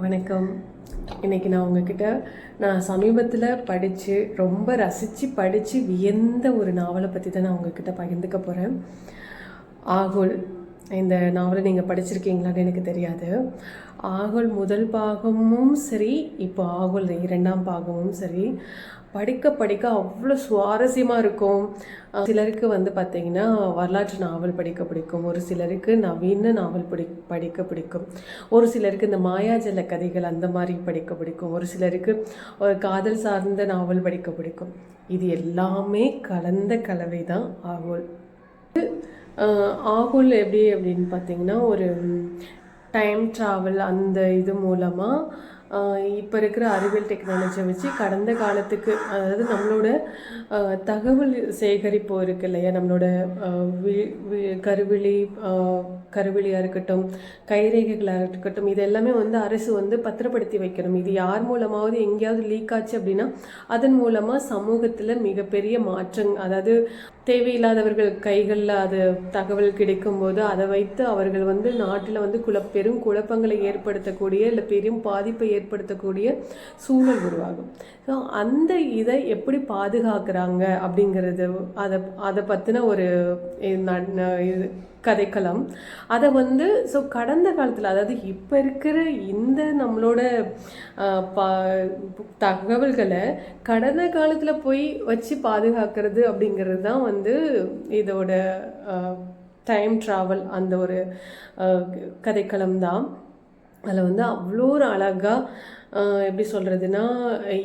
வணக்கம். இன்றைக்கி நான் உங்ககிட்ட சமீபத்தில் படித்து ரொம்ப ரசித்து படித்து வியந்த ஒரு நாவலை பற்றி தான் நான் உங்ககிட்ட பகிர்ந்துக்க போகிறேன். ஆகுல். இந்த நாவலை நீங்கள் படிச்சிருக்கீங்களான்னு எனக்கு தெரியாது. ஆகுல் முதல் பாகமும் சரி, இப்போ ஆகுல் 2ஆம் பாகமும் சரி, படிக்க படிக்க அவ்வளோ சுவாரஸ்யமாக இருக்கும். சிலருக்கு பார்த்திங்கன்னா வரலாற்று நாவல் படிக்க பிடிக்கும், ஒரு சிலருக்கு நவீன நாவல் படிக்க பிடிக்கும், ஒரு சிலருக்கு இந்த மாயாஜல கதைகள் அந்த மாதிரி படிக்க பிடிக்கும், ஒரு சிலருக்கு ஒரு காதல் சார்ந்த நாவல் படிக்க பிடிக்கும். இது எல்லாமே கலந்த கலவை தான் ஆகுல். ஆகுல் எப்படி அப்படின்னு பார்த்திங்கன்னா ஒரு டைம் ட்ராவல் அந்த இது மூலமாக இப்போ இருக்கிற அறிவியல் டெக்னாலஜியை வச்சு கடந்த காலத்துக்கு, அதாவது நம்மளோட தகவல் சேகரிப்பு இருக்குது இல்லையா, நம்மளோட கருவிழியாக இருக்கட்டும், கைரேகைகளாக இருக்கட்டும், இது எல்லாமே அரசு பத்திரப்படுத்தி வைக்கணும். இது யார் மூலமாவது எங்கேயாவது லீக் ஆச்சு அப்படின்னா அதன் மூலமாக சமூகத்தில் மிகப்பெரிய மாற்றங்கள், அதாவது தேவையில்லாதவர்கள் கைகளில் அது தகவல் கிடைக்கும்போது அதை வைத்து அவர்கள் நாட்டில் பெரும் குழப்பங்களை ஏற்படுத்தக்கூடிய இல்லை பெரும் பாதிப்பை ஏற்படுத்தக்கூடிய சூழல் உருவாகும். ஸோ அந்த இதை எப்படி பாதுகாக்கிறாங்க அப்படிங்கிறது அதை பற்றின ஒரு கதைக்களம். அதை ஸோ கடந்த காலத்தில், அதாவது இப்போ இருக்கிற இந்த நம்மளோட தகவல்களை கடந்த காலத்தில் போய் வச்சு பாதுகாக்கிறது அப்படிங்கிறது தான் இதோட டைம் ட்ராவல் அந்த ஒரு கதைக்களம் தான். அதில் அவ்வளோ ஒரு அழகாக எப்படி சொல்கிறதுனா,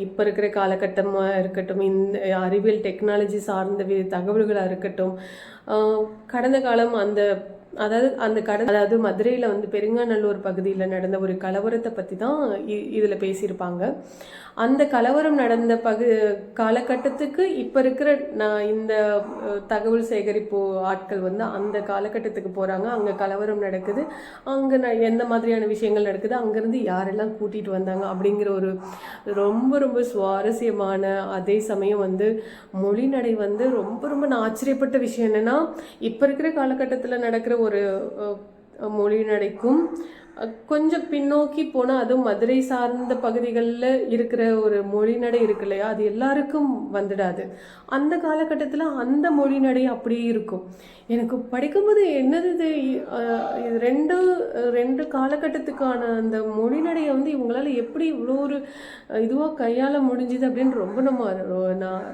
இப்போ இருக்கிற காலகட்டமாக இருக்கட்டும், இந்த அறிவியல் டெக்னாலஜி சார்ந்த தகவல்களாக இருக்கட்டும், கடந்த காலம் அதாவது மதுரையில் பெருங்காநல்லூர் பகுதியில் நடந்த ஒரு கலவரத்தை பற்றி தான் இதில் பேசியிருப்பாங்க. அந்த கலவரம் நடந்த காலகட்டத்துக்கு இப்போ இருக்கிற இந்த தகவல் சேகரிப்பு ஆட்கள் அந்த காலகட்டத்துக்கு போகிறாங்க. அங்கே கலவரம் நடக்குது, அங்கே எந்த மாதிரியான விஷயங்கள் நடக்குது, அங்கேருந்து யாரெல்லாம் கூட்டிகிட்டு வந்தாங்க அப்படிங்கிற ஒரு ரொம்ப ரொம்ப சுவாரஸ்யமான, அதே சமயம் மொழிநடை ரொம்ப ரொம்ப நான் ஆச்சரியப்பட்ட விஷயம் என்னென்னா, இப்போ இருக்கிற காலகட்டத்தில் நடக்கிற ஒரு மொழிநடைக்கும் கொஞ்சம் பின்னோக்கி போனால், அதுவும் மதுரை சார்ந்த பகுதிகளில் இருக்கிற ஒரு மொழிநடை இருக்கு இல்லையா, அது எல்லாருக்கும் வந்துடாது. அந்த காலகட்டத்தில் அந்த மொழிநடை அப்படியே இருக்கும். எனக்கு படிக்கும்போது என்னது இது ரெண்டு காலகட்டத்துக்கான அந்த மொழிநடையை இவங்களால எப்படி இவ்வளோ ஒரு இதுவாக கையாள முடிஞ்சுது அப்படின்னு ரொம்ப நான்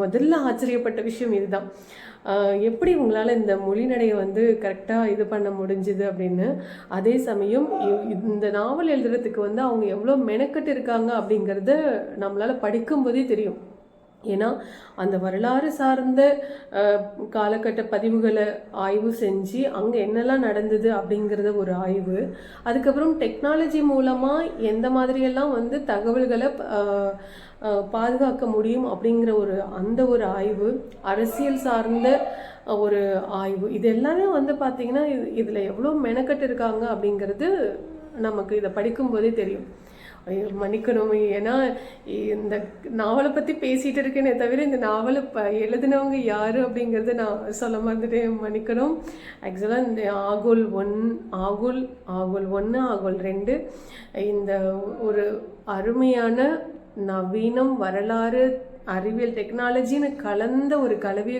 முதல்ல ஆச்சரியப்பட்ட விஷயம் இதுதான். எப்படி உங்களால் இந்த மொழிநடையை கரெக்டாக இது பண்ண முடிஞ்சுது அப்படின்னு. அதே சமயம் இந்த நாவல் எழுதுறதுக்கு அவங்க எவ்வளோ மெனக்கட்டு இருக்காங்க அப்படிங்கிறத நம்மளால் படிக்கும்போதே தெரியும். ஏன்னா அந்த வரலாறு சார்ந்த காலகட்ட பதிவுகளை ஆய்வு செஞ்சு அங்கே என்னெல்லாம் நடந்தது அப்படிங்கிறத ஒரு ஆய்வு, அதுக்கப்புறம் டெக்னாலஜி மூலமாக எந்த மாதிரியெல்லாம் தகவல்களை பாதுகாக்க முடியும் அப்படிங்கிற அந்த ஒரு ஆய்வு, அரசியல் சார்ந்த ஒரு ஆய்வு, இது எல்லாமே பார்த்திங்கன்னா இதில் எவ்வளோ மெனக்கட்டு இருக்காங்க அப்படிங்கிறது நமக்கு இதை படிக்கும்போதே தெரியும். மன்னிக்கணும், ஏன்னா இந்த நாவலை பற்றி பேசிகிட்டு இருக்கேனே தவிர இந்த நாவலை எழுதினவங்க யார் அப்படிங்கிறத நான் சொல்ல மறந்துட்டேன், மன்னிக்கணும். ஆக்சுவலாக இந்த ஆகுல் 1 ஆகுல் 2 இந்த ஒரு அருமையான நவீனம், வரலாறு, அறிவியல் டெக்னாலஜின்னு கலந்த ஒரு கலவையை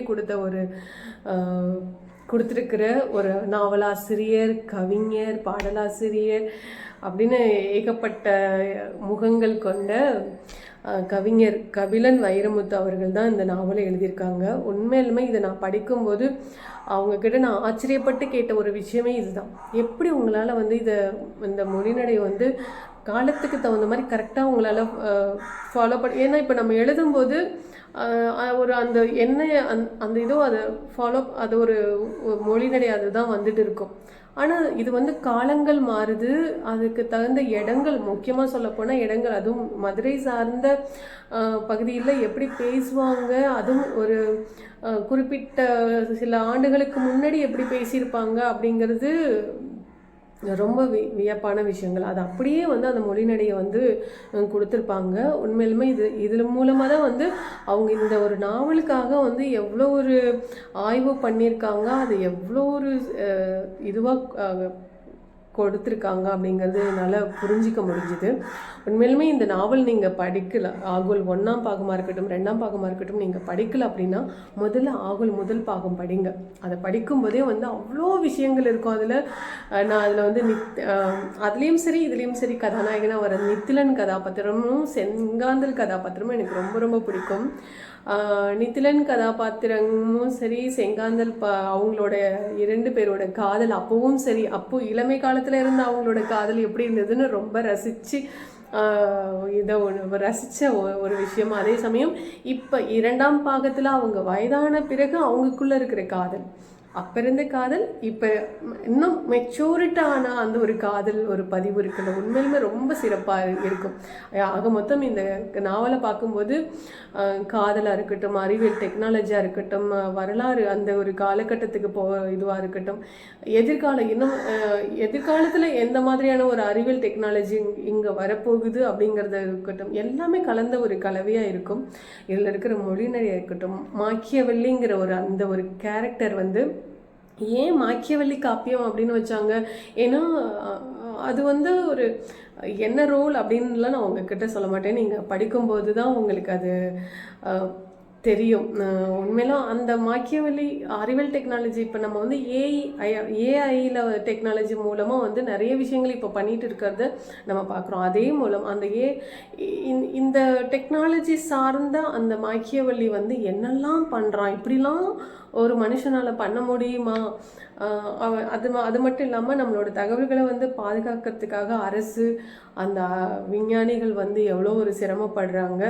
கொடுத்துருக்கிற ஒரு நாவலாசிரியர், கவிஞர், பாடலாசிரியர் அப்படின்னு ஏகப்பட்ட முகங்கள் கொண்ட கவிஞர் கபிலன் வைரமுத்து அவர்கள் தான் இந்த நாவலை எழுதியிருக்காங்க. உண்மையிலுமே இதை நான் படிக்கும்போது அவங்கக்கிட்ட நான் ஆச்சரியப்பட்டு கேட்ட ஒரு விஷயமே இதுதான். எப்படி உங்களால் இந்த மொழிநடை காலத்துக்கு தகுந்த மாதிரி கரெக்டாக உங்களால் ஃபாலோ பண்ண. ஏன்னா இப்போ நம்ம எழுதும்போது ஒரு அந்த என்ன அந்த இதோ அதை ஃபாலோ, அது ஒரு மொழிநடை அதுதான் இருக்கும். ஆனால் இது காலங்கள் மாறுது, அதுக்கு தகுந்த இடங்கள், முக்கியமாக சொல்லப்போனால் இடங்கள், அதுவும் மதுரை சார்ந்த பகுதியில் எப்படி பேசுவாங்க, அதுவும் ஒரு குறிப்பிட்ட சில ஆண்டுகளுக்கு முன்னாடி எப்படி பேசியிருப்பாங்க அப்படிங்கிறது ரொம்ப வியப்பான விஷயங்கள். அது அப்படியே அந்த மொழிநடையை கொடுத்துருப்பாங்க. உண்மையிலுமே இதில் மூலமாக தான் அவங்க இந்த ஒரு நாவலுக்காக எவ்வளோ ஒரு ஆய்வு பண்ணியிருக்காங்க, அது எவ்வளோ ஒரு இதுவாக கொடுத்துருக்காங்க அப்படிங்கிறது என்னால் புரிஞ்சிக்க முடிஞ்சுது. உண்மையிலுமே இந்த நாவல் நீங்கள் படிக்கல, ஆகுல் 1ஆம் பாகமாக இருக்கட்டும் 2ஆம் பாகமாக இருக்கட்டும் நீங்கள் படிக்கல அப்படின்னா முதல்ல ஆகுல் முதல் பாகம் படிங்க. அதை படிக்கும்போதே வந்து அவ்வளோ விஷயங்கள் இருக்கும் அதில். நான் அதில் வந்து அதுலேயும் சரி இதுலேயும் சரி கதாநாயகனாக வர நித்திலன் கதாபாத்திரமும் செங்காந்தல் கதாபாத்திரமும் எனக்கு ரொம்ப ரொம்ப பிடிக்கும். நித்திலன் கதாபாத்திரமும் சரி, செங்காந்தல் அவங்களோட 2 பேரோட காதல் அப்பவும் சரி, அப்போ இளமை காலத்தில் இருந்த அவங்களோட காதல் எப்படி இருந்ததுன்னு ரொம்ப ரசித்து இதை ரசித்த ஒரு விஷயம். அதே சமயம் இப்போ 2ஆம் பாகத்தில் அவங்க வயதான பிறகு அவங்களுக்குள்ளே இருக்கிற காதல், அப்போ இருந்த காதல் இப்போ இன்னும் மெச்சூரிட்டான அந்த ஒரு காதல் ஒரு பதிவு இருக்குல்ல, உண்மையிலுமே ரொம்ப சிறப்பாக இருக்கும். ஆக மொத்தம் இந்த நாவலை பார்க்கும்போது காதலாக இருக்கட்டும், அறிவியல் டெக்னாலஜியாக இருக்கட்டும், வரலாறு அந்த ஒரு காலகட்டத்துக்கு இதுவாக இருக்கட்டும், இன்னும் எதிர்காலத்தில் எந்த மாதிரியான ஒரு அறிவியல் டெக்னாலஜி இங்கே வரப்போகுது அப்படிங்கிறத இருக்கட்டும், எல்லாமே கலந்த ஒரு கலவையாக இருக்கும். இதில் இருக்கிற மொழிநடையாக இருக்கட்டும், மாக்கியவெல்லிங்கிற அந்த ஒரு கேரக்டர் வந்து ஏன் மாக்கியவெல்லி காப்பியம் அப்படின்னு வச்சாங்க, ஏன்னா அது வந்து ஒரு என்ன ரோல் அப்படின்லாம் நான் உங்ககிட்ட சொல்ல மாட்டேன், நீங்கள் படிக்கும்போது தான் உங்களுக்கு அது தெரியும். உண்மையிலும் அந்த மாக்கியவெல்லி அறிவியல் டெக்னாலஜி இப்போ நம்ம வந்து ஏஐயில் டெக்னாலஜி மூலமாக வந்து நிறைய விஷயங்கள் இப்போ பண்ணிகிட்டு இருக்கிறத நம்ம பார்க்குறோம். அதே மூலம் அந்த இந்த டெக்னாலஜி சார்ந்த அந்த மாக்கியவெல்லி வந்து என்னெல்லாம் பண்ணுறான், இப்படிலாம் ஒரு மனுஷனால் பண்ண முடியுமா, அது மட்டும் இல்லாமல் நம்மளோட தகவல்களை வந்து பாதுகாக்கிறதுக்காக அரசு அந்த விஞ்ஞானிகள் வந்து எவ்வளோ ஒரு சிரமப்படுறாங்க,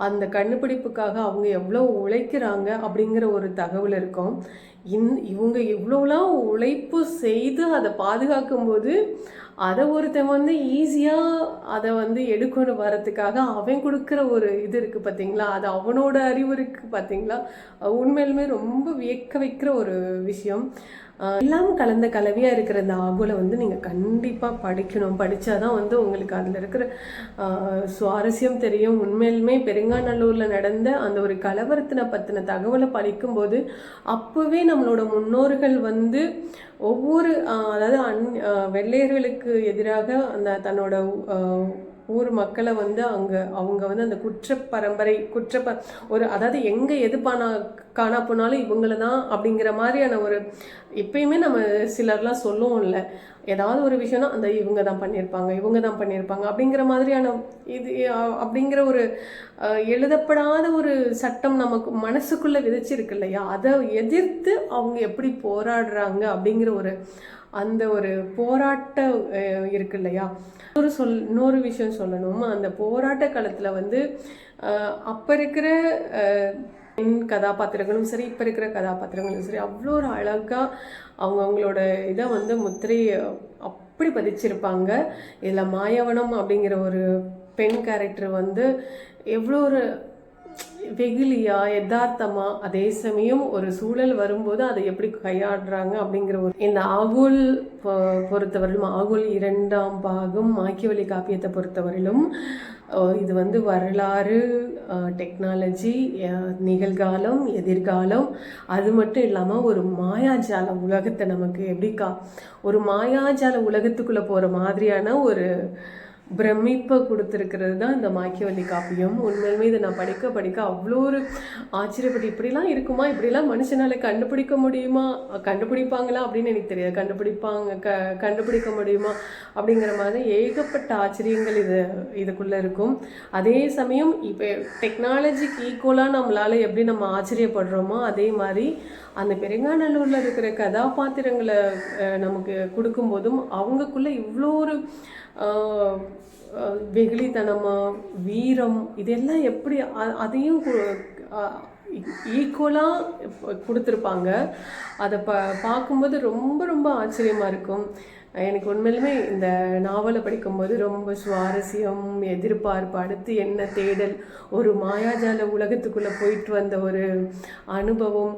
அந்த கண்டுபிடிப்புக்காக அவங்க எவ்வளோ உழைக்கிறாங்க அப்படிங்கிற ஒரு தகவல் இருக்கும். இவங்க இவ்வளோலாம் உழைப்பு செய்து அதை பாதுகாக்கும்போது அதை ஒருத்தன் வந்து ஈஸியாக அதை வந்து எடுக்கொண்டு வரத்துக்காக அவன் கொடுக்குற ஒரு இது இருக்குது பார்த்தீங்களா, அது அவனோட அறிவு இருக்குது பார்த்தீங்களா, உண்மையிலுமே ரொம்ப வியக்க வைக்கிற ஒரு விஷயம். எல்லாம் கலந்த கலவையாக இருக்கிற இந்த ஆகுலை வந்து நீங்கள் கண்டிப்பாக படிக்கணும். படித்தாதான் வந்து உங்களுக்கு அதில் இருக்கிற சுவாரஸ்யம் தெரியும். உண்மையிலுமே பெருங்காநல்லூரில் நடந்த அந்த ஒரு கலவரத்தினை பற்றின தகவலை படிக்கும்போது அப்போவே நம்மளோட முன்னோர்கள் வந்து ஒவ்வொரு அதாவது வெள்ளையர்களுக்கு எதிராக அந்த தன்னோட ஊர் மக்களை வந்து அவங்க வந்து அந்த அதாவது எங்கே எது காணா போனாலும் இவங்கள தான் அப்படிங்கிற மாதிரியான ஒரு எப்பயுமே நம்ம சிலர்லாம் சொல்லுவோம்ல, ஏதாவது ஒரு விஷயம்னா அந்த இவங்க தான் பண்ணியிருப்பாங்க அப்படிங்கிற மாதிரியான இது அப்படிங்கிற ஒரு எழுதப்படாத ஒரு சட்டம் நமக்கு மனசுக்குள்ளே விதைச்சிருக்கு இல்லையா, அதை எதிர்த்து அவங்க எப்படி போராடுறாங்க அப்படிங்கிற அந்த ஒரு போராட்டம் இருக்கு இல்லையா. இன்னொரு விஷயம் சொல்லணும், அந்த போராட்ட காலத்தில் வந்து அப்போ இருக்கிற கதாபாத்திரங்களும் சரி இப்போ இருக்கிற கதாபாத்திரங்களும் சரி அவ்வளோ ஒரு அழகாக அவங்களோட இதை வந்து முத்திரை அப்படி பதிச்சிருப்பாங்க. இதில் மாயவனம் அப்படிங்கிற ஒரு பெண் கேரக்டர் வந்து எவ்வளோ ஒரு வெகுலியா யதார்த்தமா, அதே சமயம் ஒரு சூழல் வரும்போது அதை எப்படி கையாடுறாங்க அப்படிங்கிற இந்த ஆகுல் பொறுத்தவரையிலும், ஆகுல் 2ஆம் பாகம் மாக்கியவெளி காப்பியத்தை பொறுத்தவரையிலும் இது வந்து வரலாறு, டெக்னாலஜி, நிகழ்காலம், எதிர்காலம், அது மட்டும் இல்லாமல் ஒரு மாயாஜால உலகத்தை நமக்கு எப்படி ஒரு மாயாஜால உலகத்துக்குள்ளே போகிற மாதிரியான ஒரு பிரமிப்பை கொடுத்துருக்கிறது தான் இந்த மாக்கியவெளி காப்பியம். உண்மையிலுமே இதை நான் படிக்க அவ்வளோ ஒரு ஆச்சரியப்பட்டு, இப்படிலாம் இருக்குமா, இப்படிலாம் மனுஷனால் கண்டுபிடிப்பாங்களா அப்படின்னு எனக்கு தெரியாது, கண்டுபிடிக்க முடியுமா அப்படிங்கிற மாதிரி ஏகப்பட்ட ஆச்சரியங்கள் இதுக்குள்ளே இருக்கும். அதே சமயம் இப்போ டெக்னாலஜிக்கு ஈக்குவலாக நம்மளால் எப்படி நம்ம ஆச்சரியப்படுறோமோ அதே மாதிரி அந்த பெருங்காநல்லூரில் இருக்கிற கதாபாத்திரங்களை நமக்கு கொடுக்கும்போதும் அவங்களுக்குள்ளே இவ்வளோ ஒரு வெகுளித்தனமா, வீரம், இதெல்லாம் எப்படி அதையும் ஈக்குவலாக கொடுத்துருப்பாங்க. அதை பார்க்கும்போது ரொம்ப ரொம்ப ஆச்சரியமாக இருக்கும். எனக்கு உண்மையிலுமே இந்த நாவலை படிக்கும்போது ரொம்ப சுவாரஸ்யம், எதிர்பார்ப்பு, அடுத்து என்ன தேடல், ஒரு மாயாஜால உலகத்துக்குள்ளே போயிட்டு வந்த ஒரு அனுபவம்,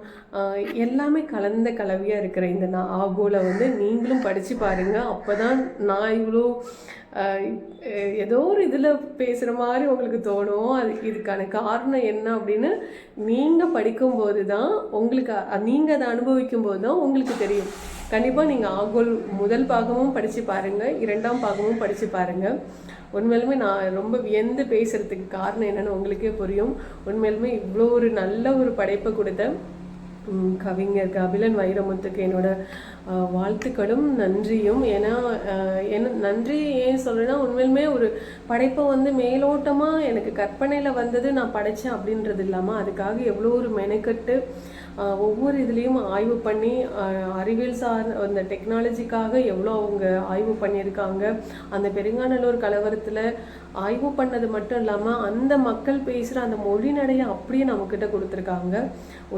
எல்லாமே கலந்த கலவையாக இருக்கிற இந்த ஆகோலை வந்து நீங்களும் படித்து பாருங்கள். அப்போ தான் நான் இவ்வளோ ஏதோ ஒரு இதில் பேசுகிற மாதிரி உங்களுக்கு தோணும். இதுக்கான காரணம் என்ன அப்படின்னு நீங்கள் படிக்கும்போது தான் உங்களுக்கு, நீங்கள் அதை அனுபவிக்கும்போது தான் உங்களுக்கு தெரியும். கண்டிப்பாக நீங்கள் ஆகோல் முதல் பாகமும் படித்து பாருங்கள், 2ஆம் பாகமும் படித்து பாருங்கள். உண்மையிலுமே நான் ரொம்ப வியந்து பேசுகிறதுக்கு காரணம் என்னென்னு உங்களுக்கே புரியும். உண்மையிலுமே இவ்வளோ ஒரு நல்ல ஒரு படைப்பை கொடுத்த கவிஞர் கபிலன் வைரமுத்துக்கு என்னோட வாழ்த்துக்களும் நன்றியும். ஏன்னா நன்றி ஏன் சொல்கிறேன்னா, உண்மையிலுமே ஒரு படைப்பை வந்து மேலோட்டமாக எனக்கு கற்பனையில் வந்தது நான் படைத்தேன் அப்படின்றது இல்லாமல் அதுக்காக எவ்வளோ ஒரு மெனக்கட்டு ஒவ்வொரு இதுலேயும் ஆய்வு பண்ணி அறிவியல் அந்த டெக்னாலஜிக்காக எவ்வளோ அவங்க ஆய்வு பண்ணியிருக்காங்க. அந்த பெருங்காநல்லூர் கலவரத்தில் ஆய்வு பண்ணது மட்டும் இல்லாமல் அந்த மக்கள் பேசுகிற அந்த மொழி நடையை அப்படியே நம்மக்கிட்ட கொடுத்துருக்காங்க.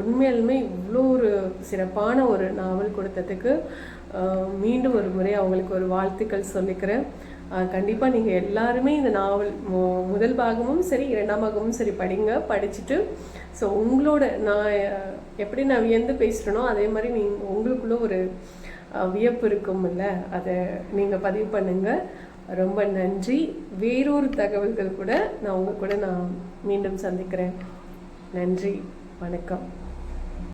உண்மையாலுமே இவ்வளோ ஒரு சிறப்பான ஒரு நாவல் கொடுத்ததுக்கு மீண்டும் ஒரு முறை அவங்களுக்கு ஒரு வாழ்த்துக்கள் சொல்லிக்கிறேன். கண்டிப்பாக நீங்கள் எல்லாருமே இந்த நாவல் முதல் பாகமும் சரி 2ஆம் பாகமும் சரி படிச்சுட்டு ஸோ உங்களோட நான் எப்படி நான் வியந்து பேசுகிறேனோ அதே மாதிரி உங்களுக்குள்ள ஒரு வியப்பு இருக்கும் இல்லை, அதை நீங்கள் பதிவு பண்ணுங்கள். ரொம்ப நன்றி. வேறொரு தகவல்கள் கூட நான் உங்கள் கூட நான் மீண்டும் சந்திக்கிறேன். நன்றி, வணக்கம்.